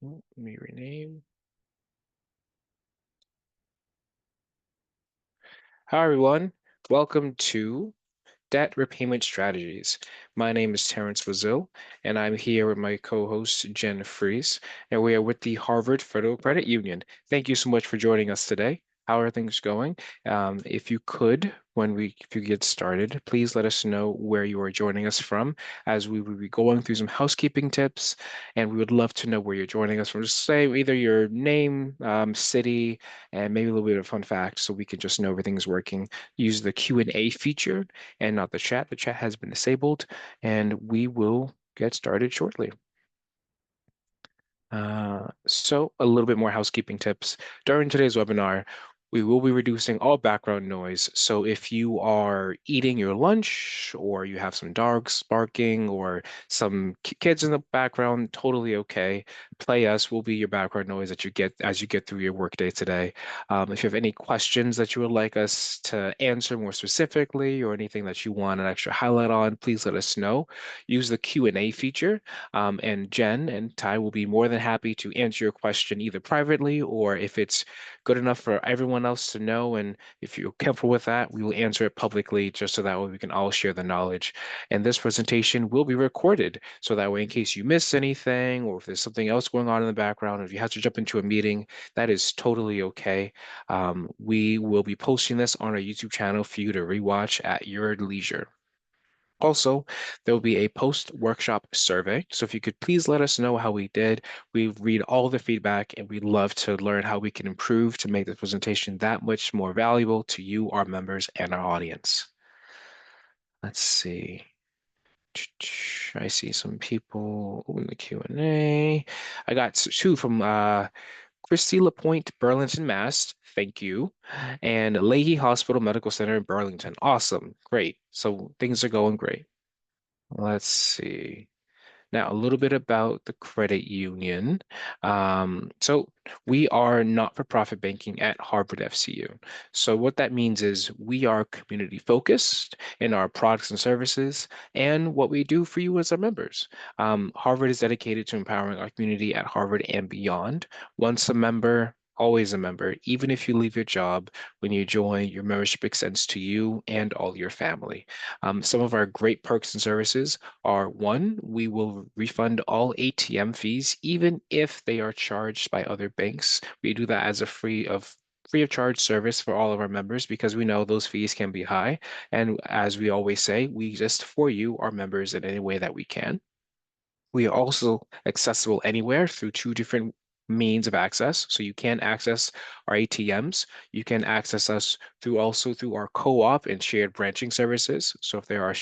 Let me rename. Hi, everyone. Welcome to Debt Repayment Strategies. My name is Terrence Brazil, and I'm here with my co-host, Jen Fries, and we are with the Harvard Federal Credit Union. Thank you so much for joining us today. How are things going? If you could, if you get started, please let us know where you are joining us from, as we will be going through some housekeeping tips, and we would love to know where you're joining us from. Just say either your name, city, and maybe a little bit of fun fact, so we can just know everything's working. Use the Q&A feature and not the chat. The chat has been disabled, and we will get started shortly. So a little bit more housekeeping tips. During today's webinar, we will be reducing all background noise. So if you are eating your lunch or you have some dogs barking or some kids in the background, totally okay. Play Us will be your background noise that you get as you get through your workday today. If you have any questions that you would like us to answer more specifically or anything that you want an extra highlight on, please let us know. Use the Q&A feature. And Jen and Ty will be more than happy to answer your question either privately or if it's good enough for everyone else to know. And if you're comfortable with that, we will answer it publicly just so that way we can all share the knowledge. And this presentation will be recorded so that way in case you miss anything or if there's something else going on in the background, if you have to jump into a meeting, that is totally okay. We will be posting this on our YouTube channel for you to rewatch at your leisure. Also, there will be a post-workshop survey. So if you could please let us know how we did. We read all the feedback and we'd love to learn how we can improve to make the presentation that much more valuable to you, our members, and our audience. Let's see. I see some people in the Q&A. I got two from Christy LaPointe, Burlington, Mass. Thank you. And Leahy Hospital Medical Center in Burlington. Awesome. Great. So things are going great. Let's see. Now, a little bit about the credit union. So we are not-for-profit banking at Harvard FCU. So what that means is we are community focused in our products and services and what we do for you as our members. Harvard is dedicated to empowering our community at Harvard and beyond. Once a member, always a member. Even if you leave your job, when you join, your membership extends to you and all your family. Some of our great perks and services are one, we will refund all ATM fees, even if they are charged by other banks. We do that as a free of charge service for all of our members because we know those fees can be high. And as we always say, we exist for you, our members, in any way that we can. We are also accessible anywhere through two different means of access. So you can access our ATMs. You can access us through our co-op and shared branching services. So if there are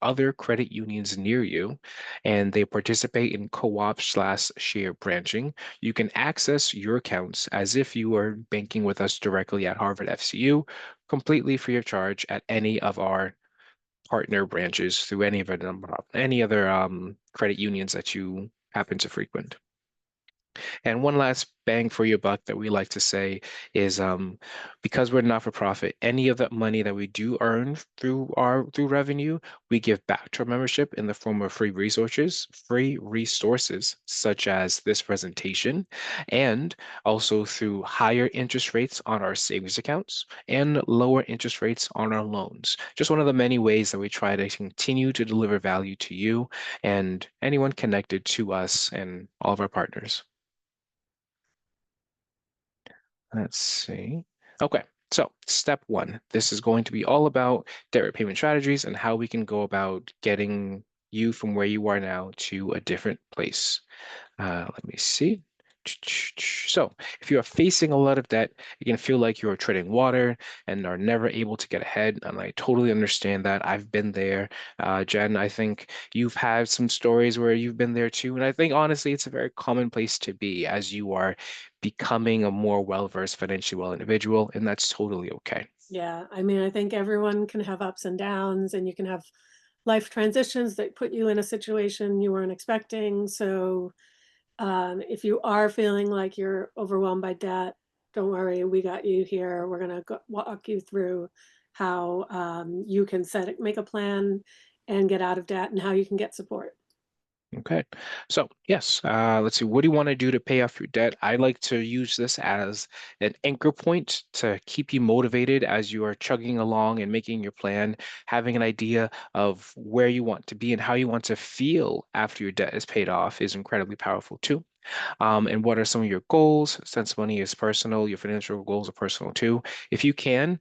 other credit unions near you and they participate in co-op/shared branching, you can access your accounts as if you were banking with us directly at Harvard FCU, completely free of charge at any of our partner branches through any other credit unions that you happen to frequent. And one last bang for your buck that we like to say is because we're not for profit, any of that money that we do earn through revenue, we give back to our membership in the form of free resources such as this presentation, and also through higher interest rates on our savings accounts and lower interest rates on our loans. Just one of the many ways that we try to continue to deliver value to you and anyone connected to us and all of our partners. Let's see. Okay, so step one, this is going to be all about debt repayment strategies and how we can go about getting you from where you are now to a different place. Let me see. So, if you are facing a lot of debt, you can feel like you're treading water and are never able to get ahead. And I totally understand that. I've been there. Jen, I think you've had some stories where you've been there too. And I think honestly, it's a very common place to be as you are becoming a more well-versed, financially well individual. And that's totally okay. Yeah, I mean, I think everyone can have ups and downs, and you can have life transitions that put you in a situation you weren't expecting. So, if you are feeling like you're overwhelmed by debt, don't worry, we got you here. We're gonna walk you through how you can make a plan and get out of debt, and how you can get support. Okay. So, yes, let's see. What do you want to do to pay off your debt? I like to use this as an anchor point to keep you motivated as you are chugging along and making your plan. Having an idea of where you want to be and how you want to feel after your debt is paid off is incredibly powerful too. And what are some of your goals? Since money is personal, your financial goals are personal too. If you can,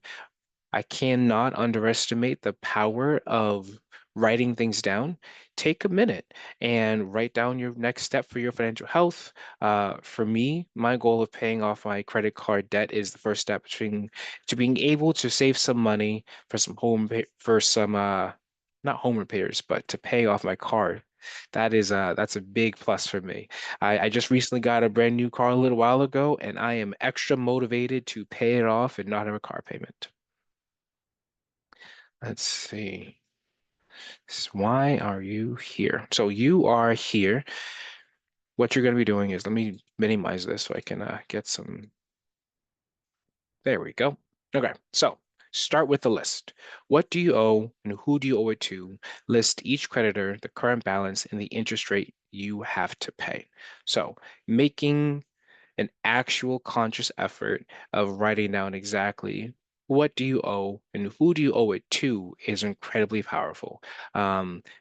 I cannot underestimate the power of writing things down. Take a minute and write down your next step for your financial health. For me, my goal of paying off my credit card debt is the first step to being able to save some money for for some not home repairs, but to pay off my car. That's a big plus for me. I just recently got a brand new car a little while ago, and I am extra motivated to pay it off and not have a car payment. Let's see. Why are you here? So you are here. What you're going to be doing is, let me minimize this so I can get some. There we go. Okay, so start with the list. What do you owe and who do you owe it to? List each creditor, the current balance, and the interest rate you have to pay. So making an actual conscious effort of writing down exactly what do you owe and who do you owe it to is incredibly powerful.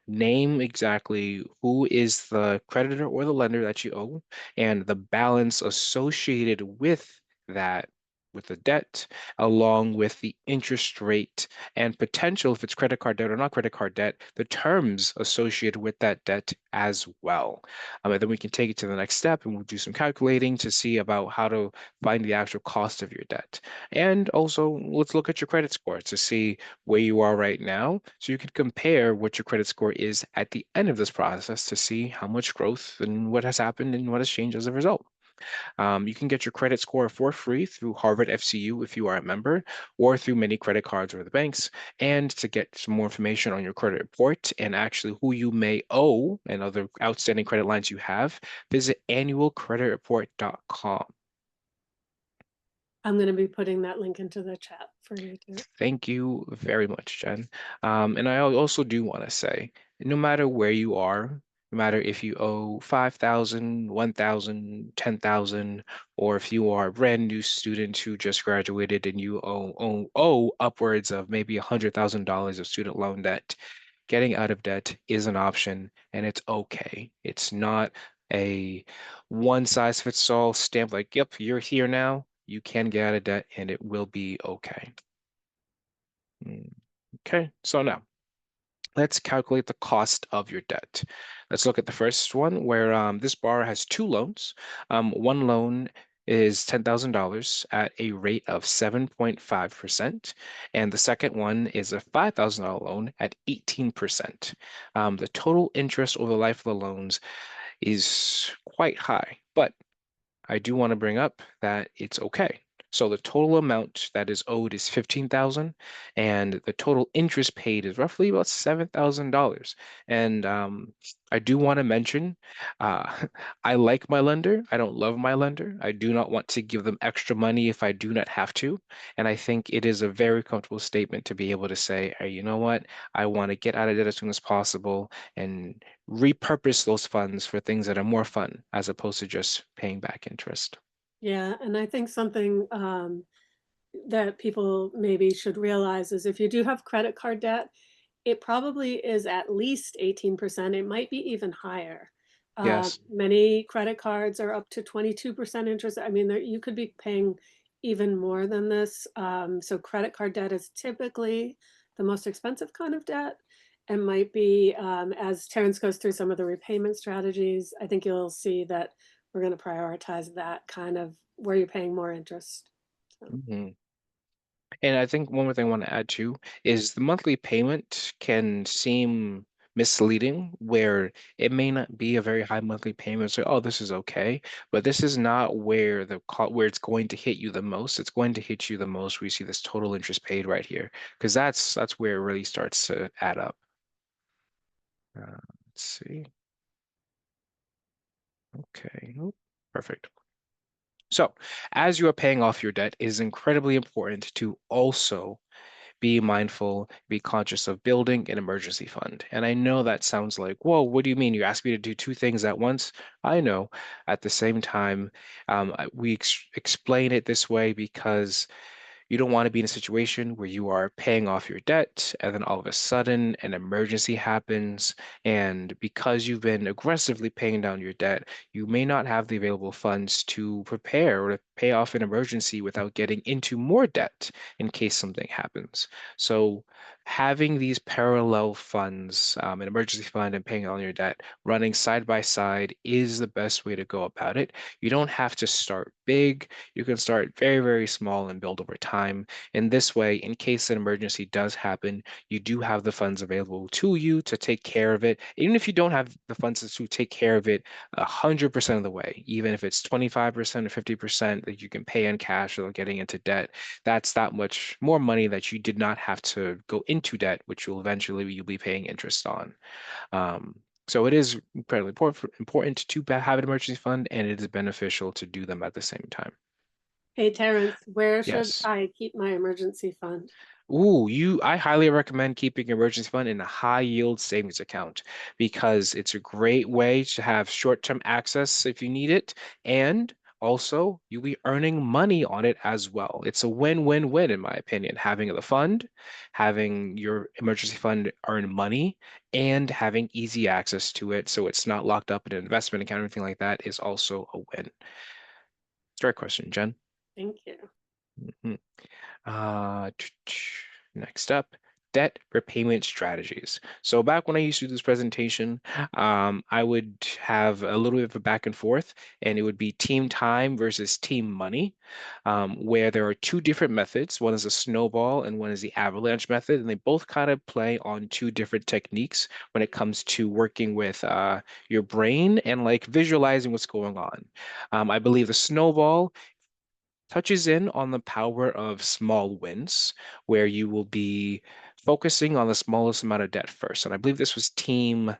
Name exactly who is the creditor or the lender that you owe and the balance associated with that. With the debt, along with the interest rate and potential, if it's credit card debt or not credit card debt, the terms associated with that debt as well. And then we can take it to the next step and we'll do some calculating to see about how to find the actual cost of your debt. And also, let's look at your credit score to see where you are right now so you can compare what your credit score is at the end of this process to see how much growth and what has happened and what has changed as a result. You can get your credit score for free through Harvard FCU if you are a member, or through many credit cards or the banks. And to get some more information on your credit report and actually who you may owe and other outstanding credit lines you have, visit annualcreditreport.com. I'm going to be putting that link into the chat for you too. Thank you very much, Jen. And I also do want to say, no matter where you are, no matter if you owe 5,000, 1,000, 10,000, or if you are a brand new student who just graduated and you owe upwards of maybe $100,000 of student loan debt, getting out of debt is an option and it's okay. It's not a one size fits all stamp like, yep, you're here now. You can get out of debt and it will be okay. Mm, Okay, so now let's calculate the cost of your debt. Let's look at the first one where this borrower has two loans. One loan is $10,000 at a rate of 7.5%, and the second one is a $5,000 loan at 18%. The total interest over the life of the loans is quite high, but I do want to bring up that it's okay. So the total amount that is owed is 15,000 and the total interest paid is roughly about $7,000. And I do want to mention uh, I like my lender. I don't love my lender. I do not want to give them extra money if I do not have to. And I think it is a very comfortable statement to be able to say, hey, you know what? I want to get out of debt as soon as possible and repurpose those funds for things that are more fun as opposed to just paying back interest. Yeah, and I think something that people maybe should realize is if you do have credit card debt, it probably is at least 18%. It might be even higher. Yes. Many credit cards are up to 22% interest. I mean, you could be paying even more than this. So credit card debt is typically the most expensive kind of debt and might be, as Terrence goes through some of the repayment strategies, I think you'll see that we're going to prioritize that kind of where you're paying more interest. So. Mhm. And I think one more thing I want to add too is the monthly payment can seem misleading where it may not be a very high monthly payment. So, oh, this is okay. But this is not where where it's going to hit you the most. It's going to hit you the most where you see this total interest paid right here. Because that's where it really starts to add up. Let's see. Okay. Oh, perfect. So, as you are paying off your debt, it is incredibly important to also be mindful, be conscious of building an emergency fund. And I know that sounds like, whoa, what do you mean? You asked me to do two things at once? I know. At the same time, we explain it this way because you don't want to be in a situation where you are paying off your debt and then all of a sudden an emergency happens. And because you've been aggressively paying down your debt, you may not have the available funds to prepare or to pay off an emergency without getting into more debt in case something happens. So, having these parallel funds, an emergency fund and paying on your debt, running side by side is the best way to go about it. You don't have to start big. You can start very, very small and build over time. In this way, in case an emergency does happen, you do have the funds available to you to take care of it. Even if you don't have the funds to take care of it 100% of the way, even if it's 25% or 50% that you can pay in cash without getting into debt, that's that much more money that you did not have to go into debt, which you'll be paying interest on. Um, so it is incredibly important to have an emergency fund, and it is beneficial to do them at the same time. Hey, Terrence, where should Yes. I keep my emergency fund? I highly recommend keeping your emergency fund in a high yield savings account because it's a great way to have short-term access if you need it. And also, you'll be earning money on it as well. It's a win-win-win, in my opinion, having the fund, having your emergency fund earn money, and having easy access to it. So it's not locked up in an investment account or anything like that is also a win. Great question, Jen. Thank you. Mhm. Next up, debt repayment strategies. So back when I used to do this presentation, I would have a little bit of a back and forth, and it would be team time versus team money, where there are two different methods. One is a snowball and one is the avalanche method, and they both kind of play on two different techniques when it comes to working with your brain and like visualizing what's going on. I believe the snowball touches in on the power of small wins, where you will be focusing on the smallest amount of debt first. And I believe this was team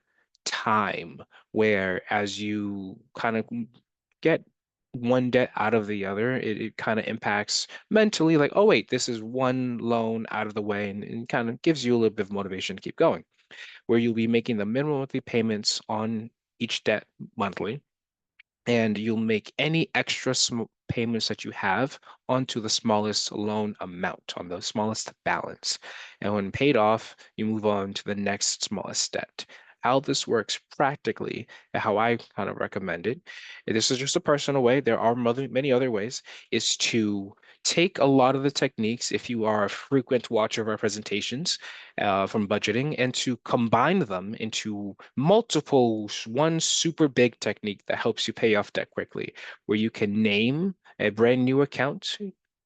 time, where as you kind of get one debt out of the other, it kind of impacts mentally, like, oh, wait, this is one loan out of the way, and kind of gives you a little bit of motivation to keep going, where you'll be making the minimum monthly payments on each debt monthly and you'll make any extra payments that you have onto the smallest loan amount, on the smallest balance. And when paid off, you move on to the next smallest debt. How this works practically, and how I kind of recommend it, and this is just a personal way, there are many other ways, is to take a lot of the techniques, if you are a frequent watcher of our presentations from budgeting, and to combine them into one super big technique that helps you pay off debt quickly, where you can name a brand new account.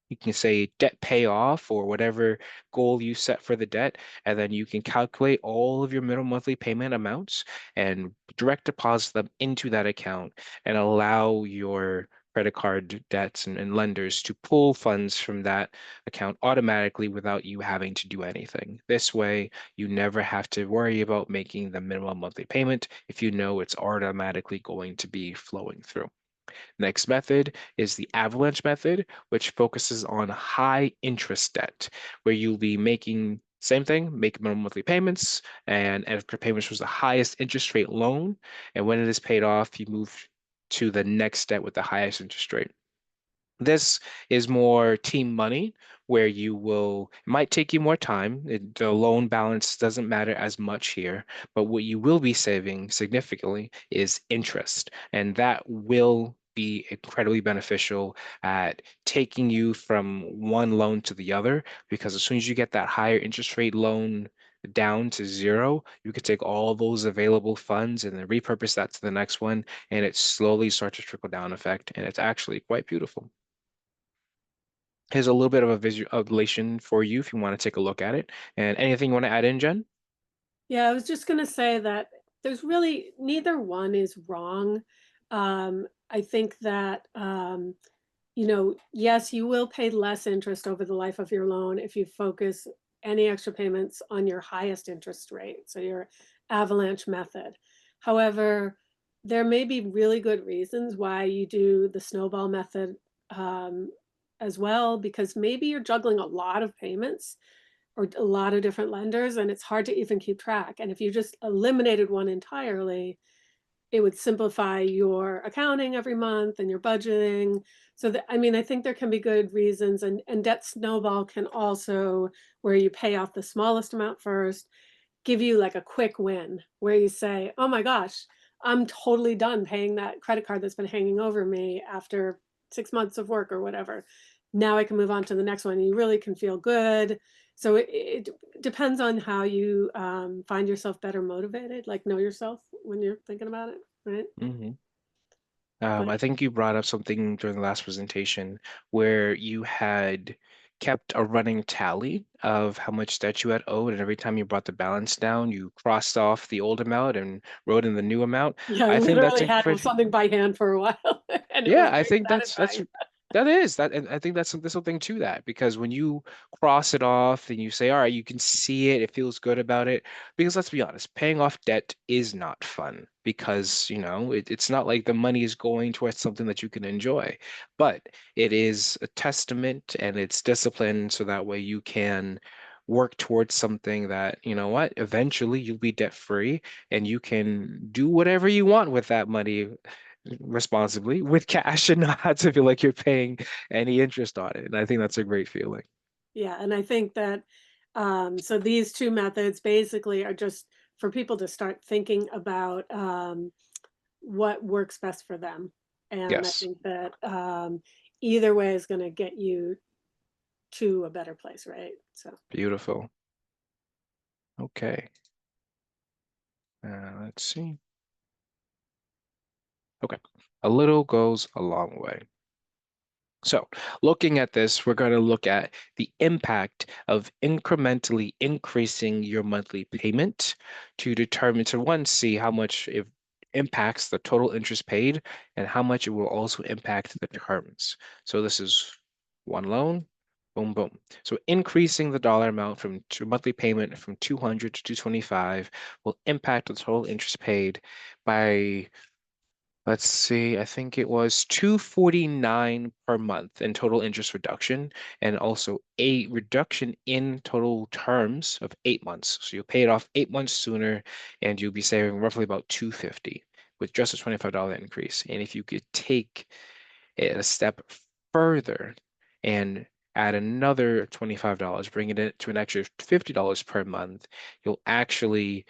You can say debt payoff or whatever goal you set for the debt, and then you can calculate all of your minimum monthly payment amounts and direct deposit them into that account and allow your credit card debts and lenders to pull funds from that account automatically without you having to do anything. This way, you never have to worry about making the minimum monthly payment if you know it's automatically going to be flowing through. Next method is the avalanche method, which focuses on high interest debt, where you'll be making same thing, make minimum monthly payments, and if your payments was the highest interest rate loan, and when it is paid off, you move to the next debt with the highest interest rate. This is more team money, where it might take you more time. The loan balance doesn't matter as much here, but what you will be saving significantly is interest. And that will be incredibly beneficial at taking you from one loan to the other, because as soon as you get that higher interest rate loan down to zero, you could take all those available funds and then repurpose that to the next one, and it slowly starts to trickle down effect, and it's actually quite beautiful. Here's a little bit of a visualization for you if you want to take a look at it. And anything you want to add in, Jen? Yeah, I was just going to say that there's really neither one is wrong. I think that, yes, you will pay less interest over the life of your loan if you focus any extra payments on your highest interest rate, so your avalanche method. However, there may be really good reasons why you do the snowball method um, as well, because maybe you're juggling a lot of payments or a lot of different lenders, and it's hard to even keep track. And if you just eliminated one entirely, it would simplify your accounting every month and your budgeting. So that, I mean, I think there can be good reasons, and debt snowball can also, where you pay off the smallest amount first, give you like a quick win where you say, oh my gosh, I'm totally done paying that credit card that's been hanging over me after 6 months of work or whatever. Now I can move on to the next one. You really can feel good. So it depends on how you find yourself better motivated, like know yourself when you're thinking about it, right? Hmm. But I think you brought up something during the last presentation where you had kept a running tally of how much debt you had owed, and every time you brought the balance down, you crossed off the old amount and wrote in the new amount. yeah, I I think that's literally a had pretty, something by hand for a while and it was yeah, I very think that's satisfying. that is that, and I think there's something to that because when you cross it off and you say, all right, you can see it, it feels good about it. Because let's be honest, paying off debt is not fun because it's not like the money is going towards something that you can enjoy, but it is a testament and it's discipline, so that way you can work towards something that, you know what, eventually you'll be debt free and you can do whatever you want with that money responsibly with cash and not have to feel like you're paying any interest on it. And I think that's a great feeling. Yeah, and I think that so these two methods basically are just for people to start thinking about what works best for them. And I Yes, think that either way is going to get you to a better place, right? So, beautiful. Okay, let's see. Okay, a little goes a long way. So, looking at this, we're going to look at the impact of incrementally increasing your monthly payment to determine, to one, see how much it impacts the total interest paid and how much it will also impact the terms. So, this is one loan, boom, boom. So, increasing the dollar amount from monthly payment from 200 to 225 will impact the total interest paid by, let's see, I think it was 249 per month in total interest reduction, and also a reduction in total terms of 8 months. So you'll pay it off 8 months sooner, and you'll be saving roughly about 250 with just a $25 increase. And if you could take it a step further and add another $25, bringing it to an extra $50 per month, you'll actually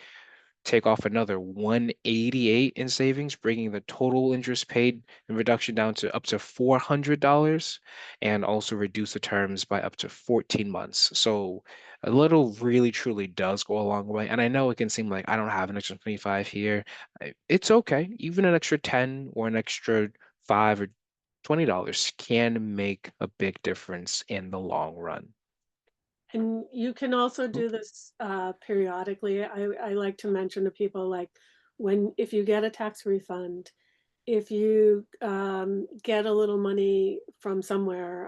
take off another 188 in savings, bringing the total interest paid and reduction down to up to $400, and also reduce the terms by up to 14 months. So a little really truly does go a long way. And I know it can seem like I don't have an extra 25 here. It's okay. Even an extra 10 or an extra 5 or $20 can make a big difference in the long run. and you can also do this periodically. I like to mention to people like when if you get a tax refund, if you get a little money from somewhere,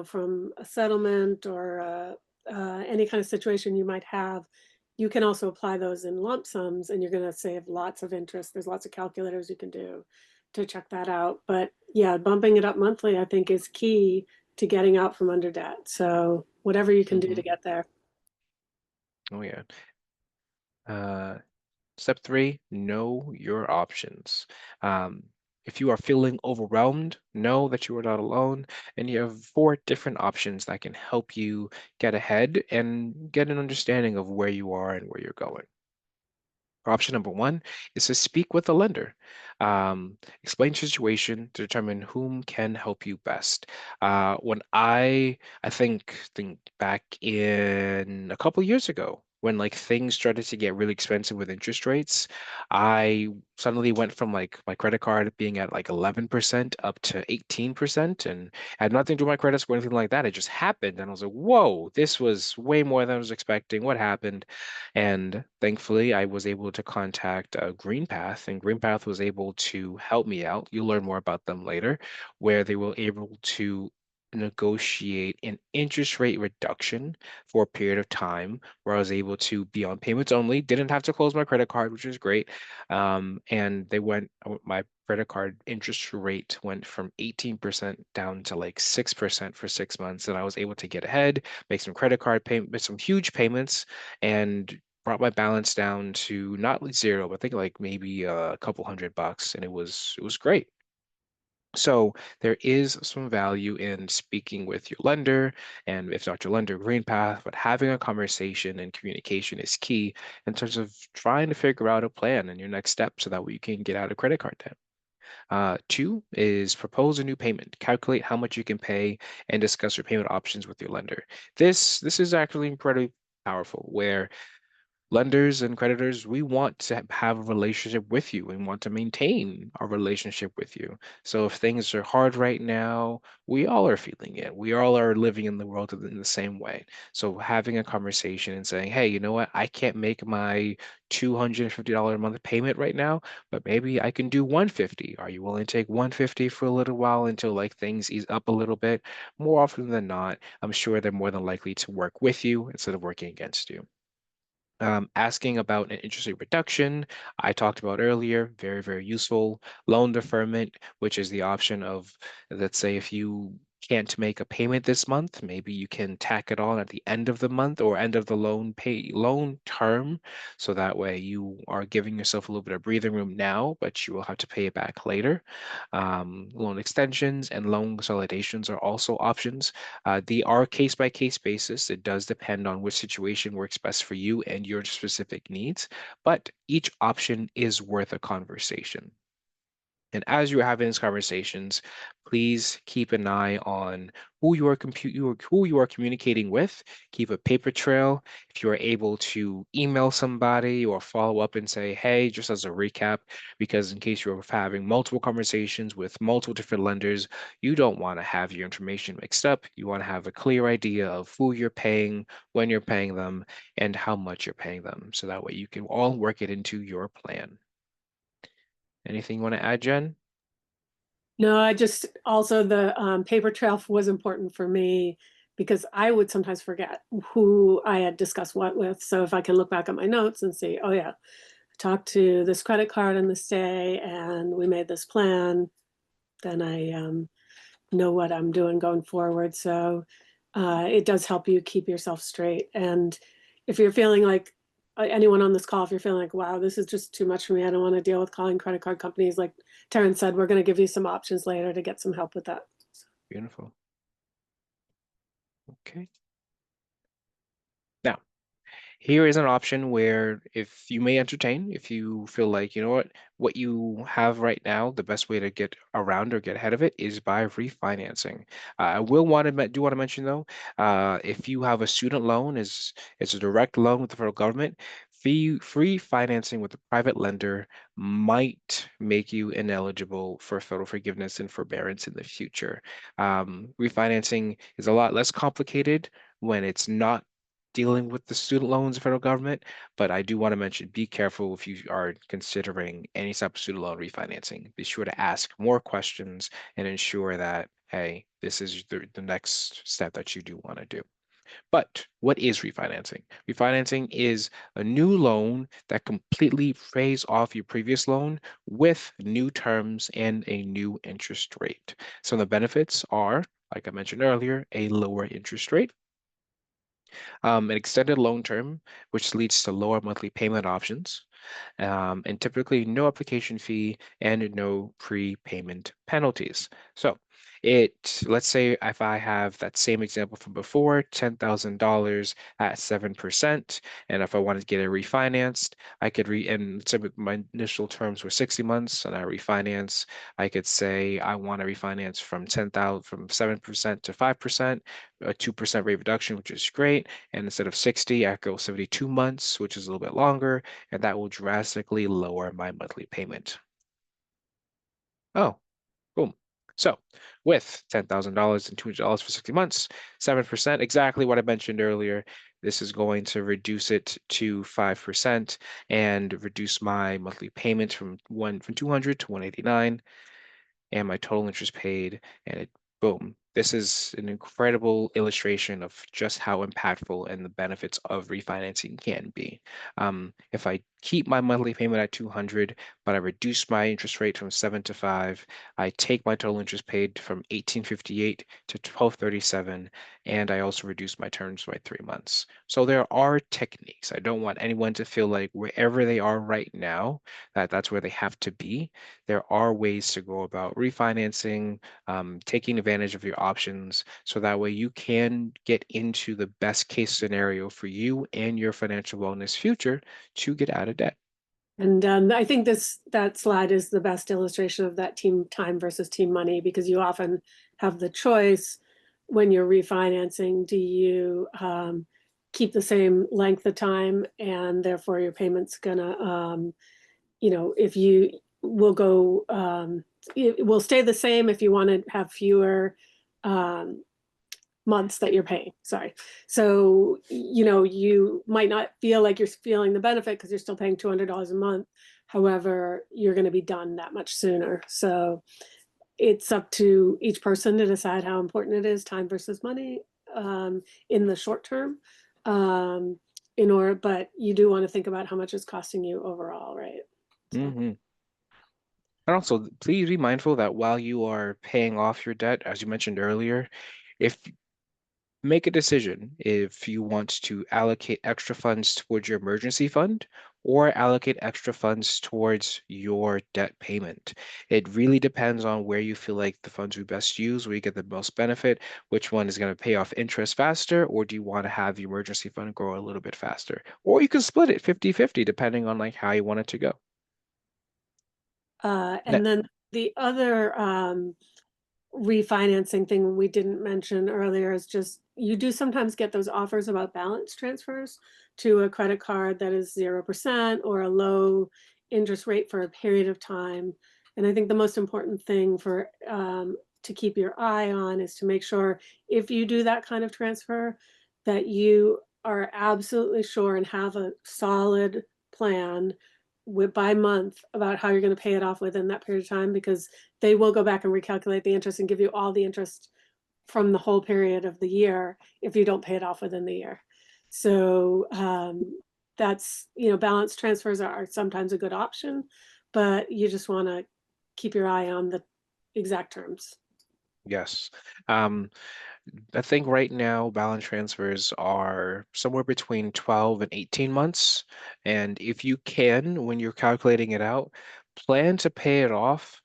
from a settlement or any kind of situation you might have, you can also apply those in lump sums and you're going to save lots of interest. There's lots of calculators you can do to check that out. But yeah, bumping it up monthly, I think, is key to getting out from under debt. So whatever you can do to Hmm. get there. Oh yeah. Uh, Step three, know your options. Um, if you are feeling overwhelmed, know that you are not alone, and you have four different options that can help you get ahead and get an understanding of where you are and where you're going. Option number one is to speak with a lender. Explain your situation to determine whom can help you best. When I think back in a couple years ago, when like things started to get really expensive with interest rates, I suddenly went from like my credit card being at like 11% up to 18%, and had nothing to do with my credit score or anything like that. It just happened, and I was like, "Whoa, this was way more than I was expecting. What happened?" And thankfully, I was able to contact GreenPath, and GreenPath was able to help me out. You'll learn more about them later, where they were able to negotiate an interest rate reduction for a period of time where I was able to be on payments only, didn't have to close my credit card, which was great. And my credit card interest rate went from 18% down to like 6% for 6 months. And I was able to get ahead, make some credit card payment, make some huge payments, and brought my balance down to not like zero, but I think like maybe a couple $100, and it was great. So there is some value in speaking with your lender, and if not your lender, green path, but having a conversation and communication is key in terms of trying to figure out a plan and your next step so that way you can get out of credit card debt. Two is propose a new payment. Calculate how much you can pay and discuss your payment options with your lender. This is actually incredibly powerful, where lenders and creditors, we want to have a relationship with you and want to maintain our relationship with you. So if things are hard right now, we all are feeling it. We all are living in the world in the same way. So having a conversation and saying, hey, you know what? I can't make my $250 a month payment right now, but maybe I can do 150. Are you willing to take 150 for a little while until like things ease up a little bit? More often than not, I'm sure they're more than likely to work with you instead of working against you. Asking about an interest rate reduction, I talked about earlier, very, very useful. Loan deferment, which is the option of, let's say, if you can't make a payment this month, maybe you can tack it on at the end of the month or end of the loan term. So that way you are giving yourself a little bit of breathing room now, but you will have to pay it back later. Loan extensions and loan consolidations are also options. They are case by case basis. It does depend on which situation works best for you and your specific needs, but each option is worth a conversation. And as you're having these conversations, please keep an eye on who you are communicating with. Keep a paper trail. If you are able to email somebody or follow up and say, hey, just as a recap, because in case you're having multiple conversations with multiple different lenders, you don't want to have your information mixed up. You want to have a clear idea of who you're paying, when you're paying them, and how much you're paying them. So that way you can all work it into your plan. Anything you want to add, Jen? No, I just also the paper trail was important for me because I would sometimes forget who I had discussed what with. So if I can look back at my notes and see, oh yeah, I talked to this credit card on this day and we made this plan, then I know what I'm doing going forward. So it does help you keep yourself straight. And if you're feeling like anyone on this call, if you're feeling like, wow, this is just too much for me, I don't want to deal with calling credit card companies, like Taryn said, we're going to give you some options later to get some help with that. Beautiful. Okay. Now, here is an option where if you may entertain, if you feel like, you know what you have right now, the best way to get around or get ahead of it is by refinancing. I will do want to mention though, if you have a student loan, it's a direct loan with the federal government. Free financing with a private lender might make you ineligible for federal forgiveness and forbearance in the future. Refinancing is a lot less complicated when it's not dealing with the student loans of federal government, but I do want to mention be careful if you are considering any type of student loan refinancing. Be sure to ask more questions and ensure that, hey, this is the next step that you do want to do. But what is refinancing? Refinancing is a new loan that completely pays off your previous loan with new terms and a new interest rate. Some of the benefits are, like I mentioned earlier, a lower interest rate, an extended loan term, which leads to lower monthly payment options, and typically no application fee and no prepayment penalties. So let's say if I have that same example from before, $10,000 at 7%, and if I wanted to get it refinanced, and so my initial terms were 60 months and I refinance, I could say I want to refinance from 10,000, from 7% to 5%, a 2% rate reduction, which is great. And instead of 60, I go 72 months, which is a little bit longer, and that will drastically lower my monthly payment. Oh, boom. So with $10,000 and $200 for 60 months, 7%, exactly what I mentioned earlier, this is going to reduce it to 5% and reduce my monthly payment from 200 to 189 and my total interest paid, and boom, This is an incredible illustration of just how impactful and the benefits of refinancing can be. If I keep my monthly payment at 200, but I reduce my interest rate from 7 to 5, I take my total interest paid from 1858 to 1237, and I also reduce my terms by 3 months. So there are techniques. I don't want anyone to feel like wherever they are right now, that's where they have to be. There are ways to go about refinancing, taking advantage of your options so that way you can get into the best case scenario for you and your financial wellness future to get out of debt. And I think that slide is the best illustration of that team time versus team money, because you often have the choice when you're refinancing, do you keep the same length of time and therefore your payment's gonna, if you will go, it will stay the same if you want to have fewer um, months that you're paying. Sorry. So, you might not feel like you're feeling the benefit because you're still paying $200 a month. However, you're going to be done that much sooner. So it's up to each person to decide how important it is, time versus money, in the short term. But you do want to think about how much it's costing you overall, right? So. Hmm. And also, please be mindful that while you are paying off your debt, as you mentioned earlier, if make a decision if you want to allocate extra funds towards your emergency fund or allocate extra funds towards your debt payment. It really depends on where you feel like the funds we best use, where you get the most benefit, which one is going to pay off interest faster, or do you want to have the emergency fund grow a little bit faster? Or you can split it 50-50 depending on like how you want it to go. And then the other refinancing thing we didn't mention earlier is just you do sometimes get those offers about balance transfers to a credit card that is 0% or a low interest rate for a period of time. And I think the most important thing to keep your eye on is to make sure if you do that kind of transfer that you are absolutely sure and have a solid plan by month about how you're going to pay it off within that period of time, because they will go back and recalculate the interest and give you all the interest from the whole period of the year if you don't pay it off within the year. So that's, balance transfers are sometimes a good option, but you just want to keep your eye on the exact terms. Yes. Um, I think right now balance transfers are somewhere between 12 and 18 months. And if you can, when you're calculating it out, plan to pay it off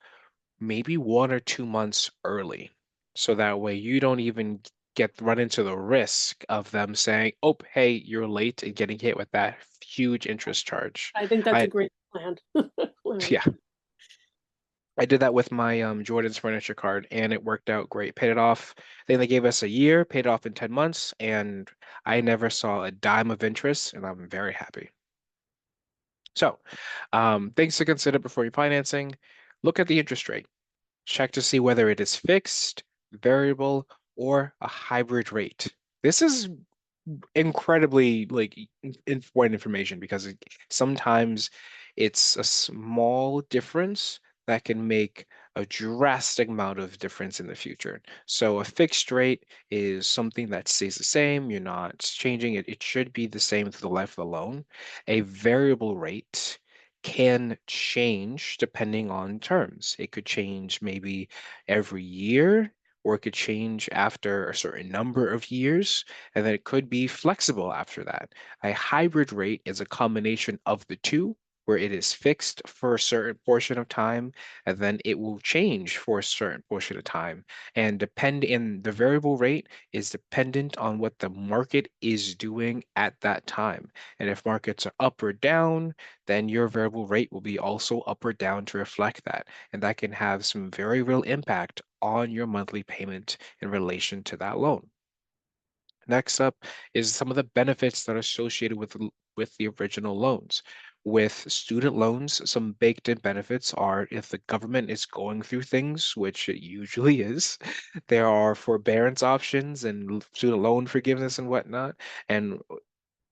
maybe 1 or 2 months early. So that way you don't even get run into the risk of them saying, "Oh, hey, you're late," and getting hit with that huge interest charge. I think that's a I great plan. Larry. yeah, I did that with my Jordan's furniture card and it worked out great. Paid it off. Then they gave us a year, paid it off in 10 months, and I never saw a dime of interest, and I'm very happy. So, things to consider before you're financing. Look at the interest rate. Check to see whether it is fixed, variable, or a hybrid rate. This is incredibly like important information because sometimes it's a small difference that can make a drastic amount of difference in the future. So a fixed rate is something that stays the same. You're not changing it. It should be the same through the life of the loan. A variable rate can change depending on terms. It could change maybe every year, or it could change after a certain number of years, and then it could be flexible after that. A hybrid rate is a combination of the two, where it is fixed for a certain portion of time, and then it will change for a certain portion of time. And the variable rate is dependent on what the market is doing at that time. And if markets are up or down, then your variable rate will be also up or down to reflect that. And that can have some very real impact on your monthly payment in relation to that loan. Next up is some of the benefits that are associated with the original loans. With student loans, some baked in benefits are if the government is going through things, which it usually is, there are forbearance options and student loan forgiveness and whatnot. And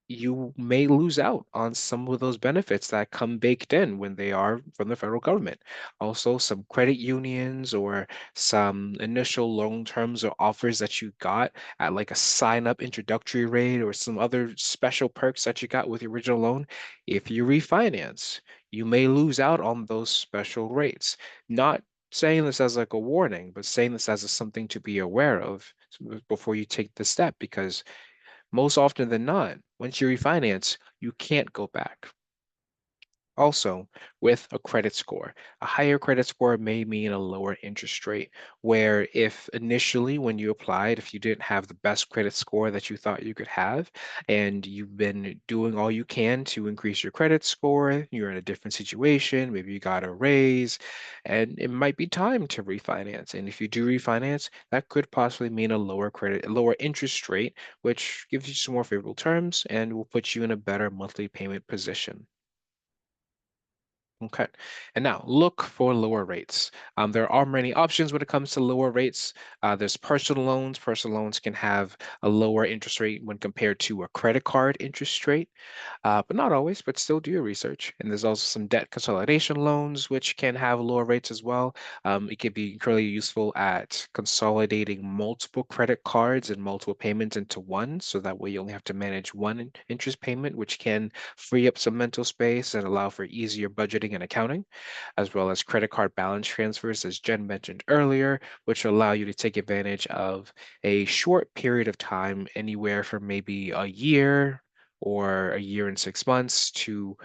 you may lose out on some of those benefits that come baked in when they are from the federal government. Also, some credit unions or some initial loan terms or offers that you got at like a sign up introductory rate or some other special perks that you got with your original loan. If you refinance, you may lose out on those special rates. Not saying this as like a warning, but saying this as a, something to be aware of before you take the step, because most often than not, once you refinance, you can't go back. Also, with a credit score, a higher credit score may mean a lower interest rate. Where if initially, when you applied, if you didn't have the best credit score that you thought you could have, and you've been doing all you can to increase your credit score, you're in a different situation, maybe you got a raise, and it might be time to refinance. And if you do refinance, that could possibly mean a lower credit, a lower interest rate, which gives you some more favorable terms and will put you in a better monthly payment position. Okay. And now look for lower rates. There are many options when it comes to lower rates. There's personal loans. Personal loans can have a lower interest rate when compared to a credit card interest rate, but not always, but still do your research. And there's also some debt consolidation loans, which can have lower rates as well. It can be incredibly useful at consolidating multiple credit cards and multiple payments into one, so that way you only have to manage one interest payment, which can free up some mental space and allow for easier budgeting and accounting, as well as credit card balance transfers, as Jen mentioned earlier, which allow you to take advantage of a short period of time, anywhere from maybe a year or a year and 6 months, to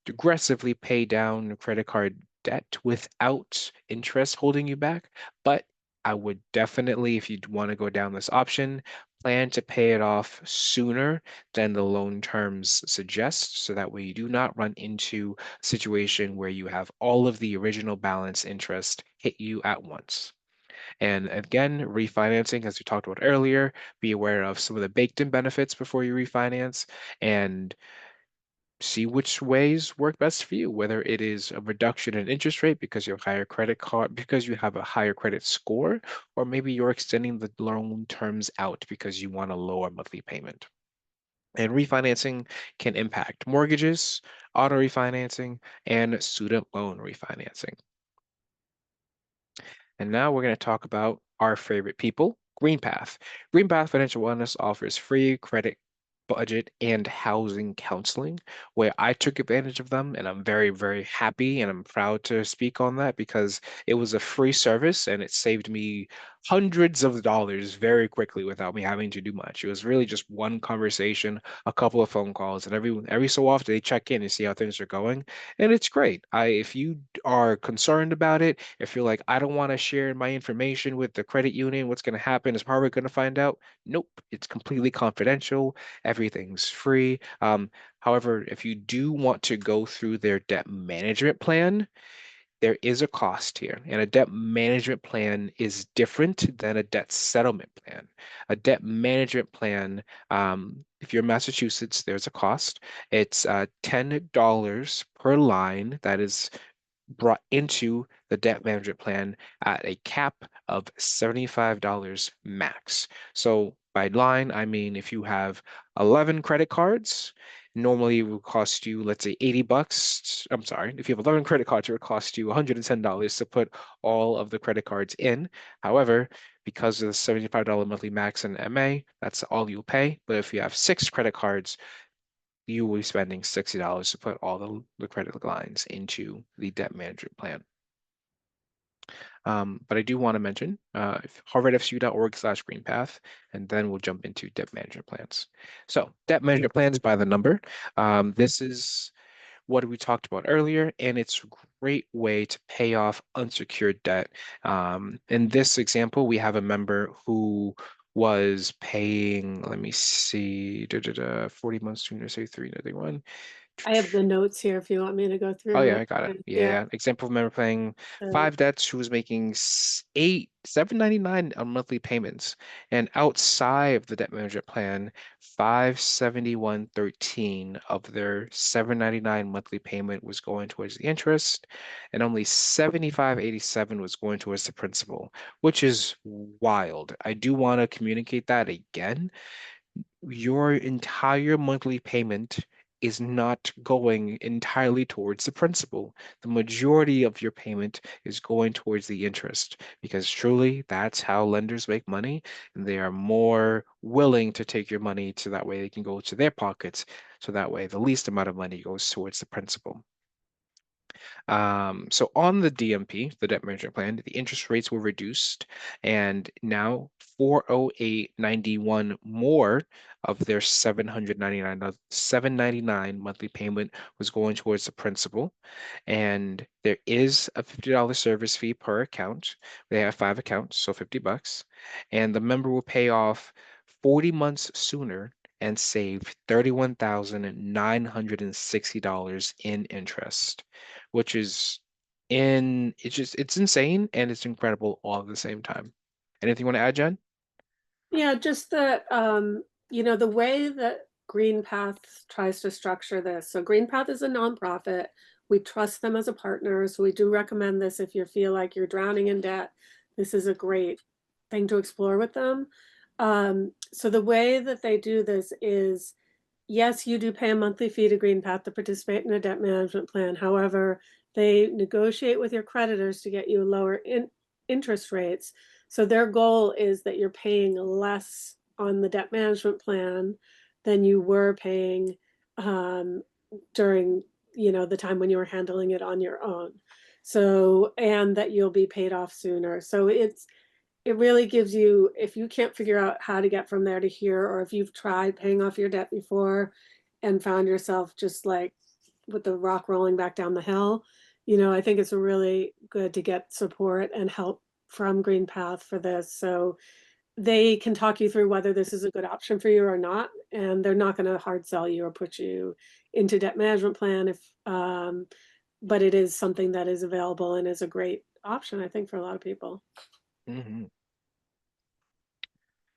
aggressively pay down credit card debt without interest holding you back. But I would definitely, if you want to go down this option, plan to pay it off sooner than the loan terms suggest, so that way you do not run into a situation where you have all of the original balance interest hit you at once. And again, refinancing, as we talked about earlier, be aware of some of the baked in benefits before you refinance, and see which ways work best for you, whether it is a reduction in interest rate because you have higher credit card, because you have a higher credit score, or maybe you're extending the loan terms out because you want a lower monthly payment. And refinancing can impact mortgages, auto refinancing, and student loan refinancing. And now we're going to talk about our favorite people, GreenPath. GreenPath Financial Wellness offers free credit, budget, and housing counseling, where I took advantage of them, and I'm very, very happy and I'm proud to speak on that because it was a free service and it saved me hundreds of dollars very quickly without me having to do much. It was really just one conversation, a couple of phone calls, and every so often they check in and see how things are going, and it's great. If you are concerned about it, if you're like, I don't want to share my information with the credit union, what's going to happen? Is Harvard going to find out? Nope, it's completely confidential. Everything's free. However, if you do want to go through their debt management plan, there is a cost here, and a debt management plan is different than a debt settlement plan. A debt management plan, if you're in Massachusetts, there's a cost. It's $10 per line that is brought into the debt management plan at a cap of $75 max. So by line, I mean if you have 11 credit cards, normally it will cost you, let's say, 80 bucks. I'm sorry, if you have 11 credit cards, it would cost you $110 to put all of the credit cards in. However, because of the $75 monthly max in MA, that's all you'll pay. But if you have six credit cards, you will be spending $60 to put all the credit lines into the debt management plan. But I do want to mention harvardfcu.org/greenpath, and then we'll jump into debt management plans. So debt management plans by the number. This is what we talked about earlier, and it's a great way to pay off unsecured debt. In this example, we have a member who was paying, let me see, 40 months, 273, nothing one. I have the notes here if you want me to go Oh through yeah, real I got it. quick. Yeah. Yeah. Example of member paying So five debts who was making 799 on monthly payments. And outside of the debt management plan, 571.13 of their 799 monthly payment was going towards the interest, and only 75.87 was going towards the principal, which is wild. I do want to communicate that again. your entire monthly payment is not going entirely towards the principal. The majority of your payment is going towards the interest because truly that's how lenders make money. And they are more willing to take your money so that way they can go to their pockets. So that way the least amount of money goes towards the principal. So on the DMP, the debt management plan, the interest rates were reduced, and now 408.91 more of their 799 monthly payment was going towards the principal. And there is a $50 service fee per account. They have 5 accounts, so $50. And the member will pay off 40 months sooner and save $31,960 in interest, which is it's insane and it's incredible all at the same time. Anything you want to add, Jen? Yeah, just that, the way that Green Path tries to structure this. So Green Path is a nonprofit. We trust them as a partner. So we do recommend this if you feel like you're drowning in debt. This is a great thing to explore with them. So the way that they do this is, yes, you do pay a monthly fee to Green Path to participate in a debt management plan. However, they negotiate with your creditors to get you lower interest rates. So their goal is that you're paying less on the debt management plan than you were paying during the time when you were handling it on your own. So, and that you'll be paid off sooner. So it really gives you, if you can't figure out how to get from there to here, or if you've tried paying off your debt before and found yourself just like with the rock rolling back down the hill, I think it's really good to get support and help from Green Path for this. So they can talk you through whether this is a good option for you or not. And they're not going to hard sell you or put you into debt management plan but it is something that is available and is a great option, I think, for a lot of people. Mhm.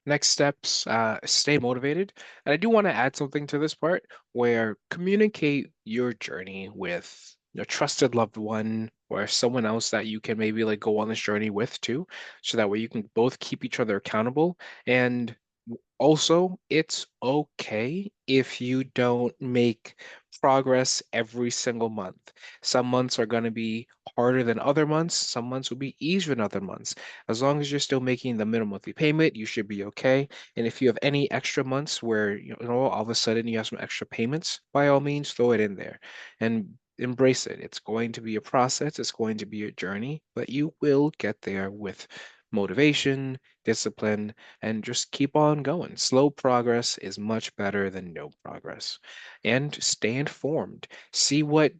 Next steps, stay motivated. And I do want to add something to this part where communicate your journey with a trusted loved one or someone else that you can maybe like go on this journey with too. So that way you can both keep each other accountable. And also, it's okay if you don't make progress every single month. Some months are going to be harder than other months. Some months will be easier than other months. As long as you're still making the minimum monthly payment, you should be okay. And if you have any extra months where all of a sudden you have some extra payments, by all means, throw it in there and embrace it. It's going to be a process, it's going to be a journey, but you will get there with motivation, discipline, and just keep on going. Slow progress is much better than no progress. And stay informed. See what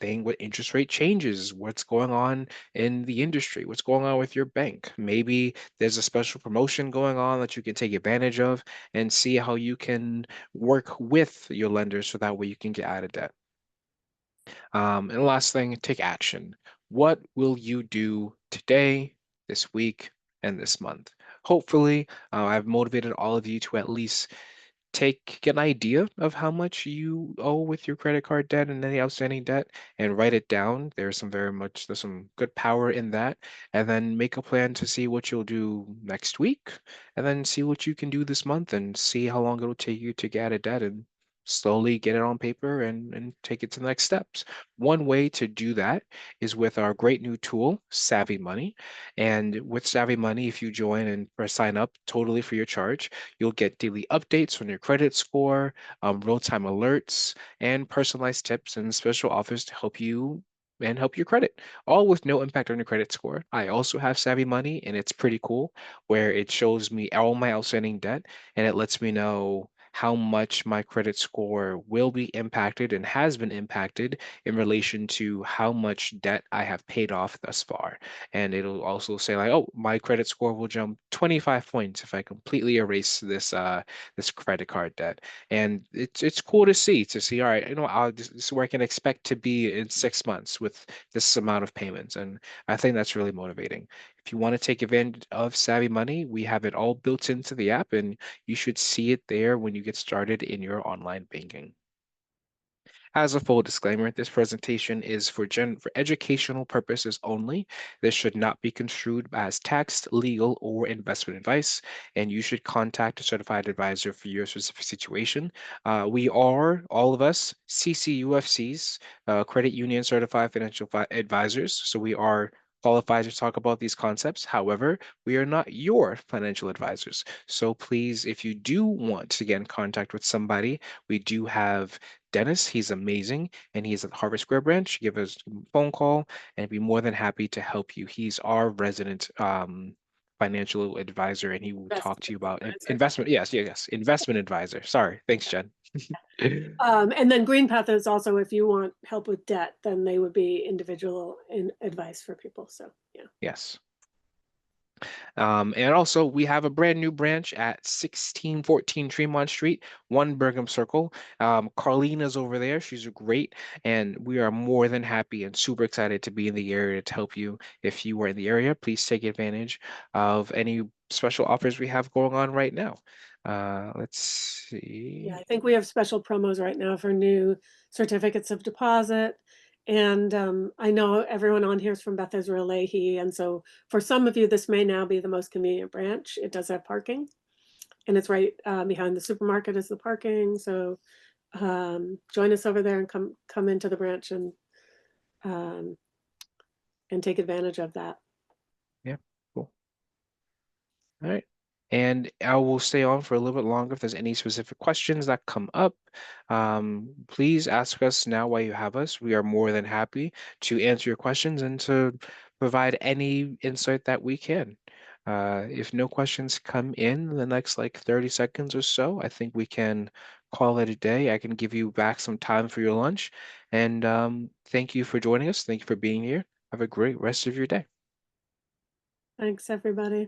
interest rate changes, what's going on in the industry, what's going on with your bank. Maybe there's a special promotion going on that you can take advantage of and see how you can work with your lenders so that way you can get out of debt. And the last thing, take action. What will you do today, this week, and this month? Hopefully, I've motivated all of you to at least get an idea of how much you owe with your credit card debt and any outstanding debt and write it down. There's some good power in that. And then make a plan to see what you'll do next week and then see what you can do this month and see how long it'll take you to get out of debt and slowly get it on paper and take it to the next steps. One way to do that is with our great new tool, Savvy Money. And with Savvy Money, if you join and press sign up totally for your charge, you'll get daily updates on your credit score, real-time alerts, and personalized tips and special offers to help you and help your credit, all with no impact on your credit score. I also have Savvy Money, and it's pretty cool, where it shows me all my outstanding debt, and it lets me know how much my credit score will be impacted and has been impacted in relation to how much debt I have paid off thus far. And it'll also say like, oh, my credit score will jump 25 points if I completely erase this credit card debt. And it's cool to see, all right, this is where I can expect to be in 6 months with this amount of payments. And I think that's really motivating. If you want to take advantage of Savvy Money, we have it all built into the app, and you should see it there when you get started in your online banking. As a full disclaimer, this presentation is for educational purposes only. This should not be construed as tax, legal, or investment advice, and you should contact a certified advisor for your specific situation. We are, all of us, CCUFCs, Credit Union Certified Financial Advisors, so we are qualified to talk about these concepts. However, we are not your financial advisors. So please, if you do want to get in contact with somebody, we do have Dennis. He's amazing, and he's at the Harvard Square branch. Give us a phone call, and be more than happy to help you. He's our resident financial advisor, and he will talk to you Investment about advisor. investment. Yes, yes, yes, investment advisor. Sorry, thanks, Jen. And then GreenPath is also, if you want help with debt, then they would be individual in advice for people. So yeah. Yes. And also, we have a brand new branch at 1614 Tremont Street, 1 Brigham Circle. Carlene is over there. She's great. And we are more than happy and super excited to be in the area to help you. If you are in the area, please take advantage of any special offers we have going on right now. Let's Yeah, see. I think we have special promos right now for new certificates of deposit. And I know everyone on here is from Beth Israel Lahey. And so for some of you, this may now be the most convenient branch. It does have parking, and it's right behind the supermarket is the parking. So join us over there and come into the branch um, and take advantage of that. Yeah, cool. All right. And I will stay on for a little bit longer if there's any specific questions that come up. Please ask us now while you have us. We are more than happy to answer your questions and to provide any insight that we can. If no questions come in the next like 30 seconds or so, I think we can call it a day. I can give you back some time for your lunch. And thank you for joining us. Thank you for being here. Have a great rest of your day. Thanks, everybody.